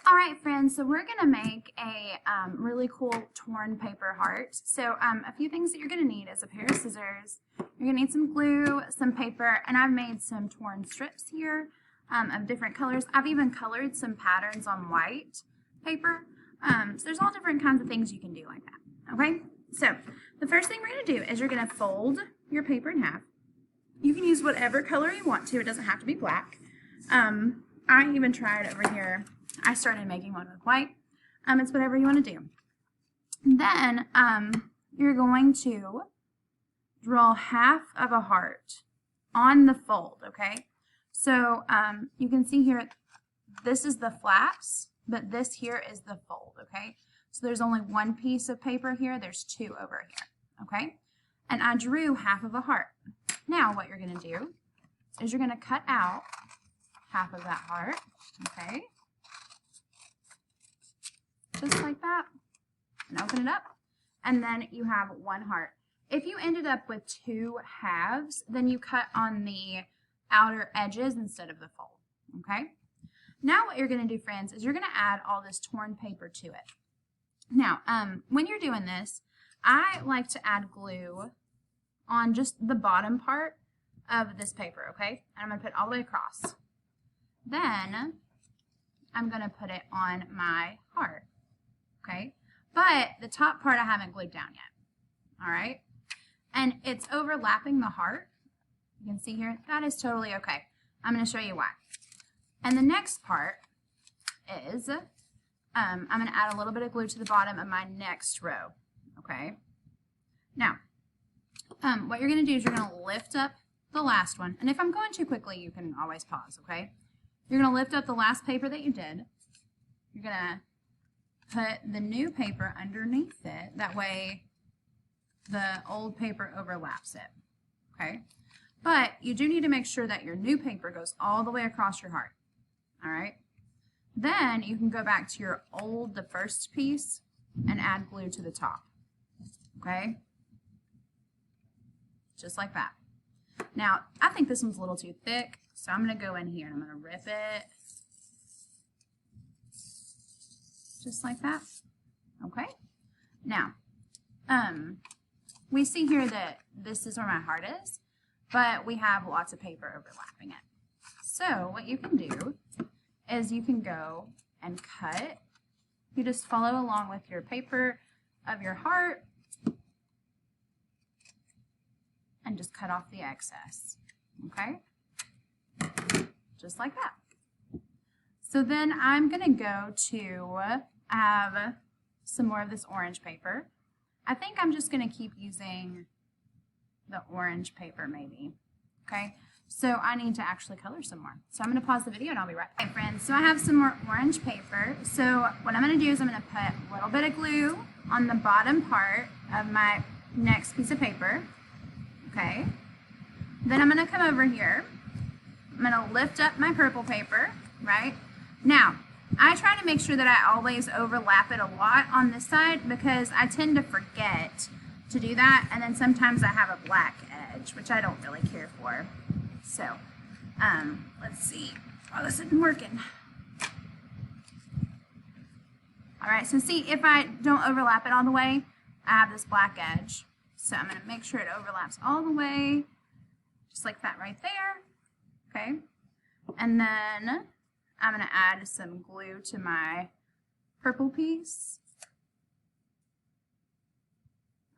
All right, friends, so we're going to make a really cool torn paper heart. So a few things that you're going to need is a pair of scissors. You're going to need some glue, some paper, and I've made some torn strips here of different colors. I've even colored some patterns on white paper. So there's all different kinds of things you can do like that, okay? So the first thing we're going to do is you're going to fold your paper in half. You can use whatever color you want to. It doesn't have to be black. I even tried over here. I started making one with white. It's whatever you want to do. Then you're going to draw half of a heart on the fold, okay? So you can see here, this is the flaps, but this here is the fold, okay? So there's only one piece of paper here. There's two over here, okay? And I drew half of a heart. Now what you're going to do is you're going to cut out half of that heart, okay? Just like that, and open it up, and then you have one heart. If you ended up with two halves, then you cut on the outer edges instead of the fold, okay? Now what you're going to do, friends, is you're going to add all this torn paper to it. Now, when you're doing this, I like to add glue on just the bottom part of this paper, okay? And I'm going to put it all the way across. Then I'm going to put it on my heart. Okay, but the top part I haven't glued down yet, all right? And it's overlapping the heart. You can see here, that is totally okay. I'm going to show you why. And the next part is, I'm going to add a little bit of glue to the bottom of my next row, okay? Now, what you're going to do is you're going to lift up the last one. And if I'm going too quickly, you can always pause, okay? You're going to lift up the last paper that you did. You're going to put the new paper underneath it. That way the old paper overlaps it, okay? But you do need to make sure that your new paper goes all the way across your heart, all right? Then you can go back to your the first piece, and add glue to the top, okay? Just like that. Now, I think this one's a little too thick, so I'm going to go in here and I'm going to rip it. Just like that, okay? Now, we see here that this is where my heart is, but we have lots of paper overlapping it. So what you can do is you can go and cut. You just follow along with your paper of your heart and just cut off the excess, okay? Just like that. So then I'm going to go to have some more of this orange paper. I think I'm just going to keep using the orange paper maybe, okay? So I need to actually color some more. So I'm going to pause the video and I'll be right back. Okay, friends, so I have some more orange paper. So what I'm going to do is I'm going to put a little bit of glue on the bottom part of my next piece of paper, okay? Then I'm going to come over here. I'm going to lift up my purple paper, right? Now, I try to make sure that I always overlap it a lot on this side because I tend to forget to do that, and then sometimes I have a black edge, which I don't really care for. So, let's see. Oh, this isn't working. All right, so see, if I don't overlap it all the way, I have this black edge. So I'm going to make sure it overlaps all the way, just like that right there, okay? And then I'm going to add some glue to my purple piece.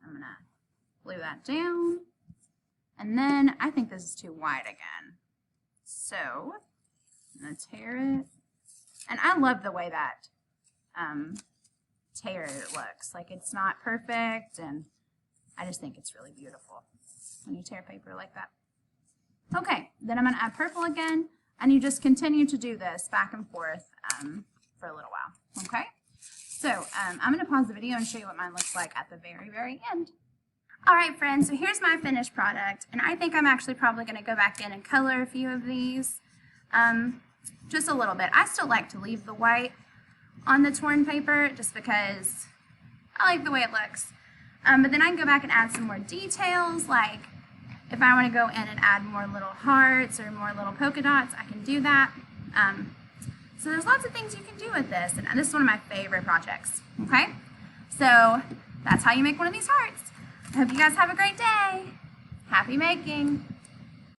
I'm going to glue that down. And then I think this is too wide again. So I'm going to tear it. And I love the way that tear looks. Like it's not perfect, and I just think it's really beautiful when you tear paper like that. Okay, then I'm going to add purple again. And you just continue to do this back and forth for a little while, okay? So I'm going to pause the video and show you what mine looks like at the very, very end. All right, friends, so here's my finished product. And I think I'm actually probably going to go back in and color a few of these, just a little bit. I still like to leave the white on the torn paper just because I like the way it looks. But then I can go back and add some more details, like if I want to go in and add more little hearts or more little polka dots, I can do that. So there's lots of things you can do with this, and this is one of my favorite projects, okay? So that's how you make one of these hearts. I hope you guys have a great day. Happy making!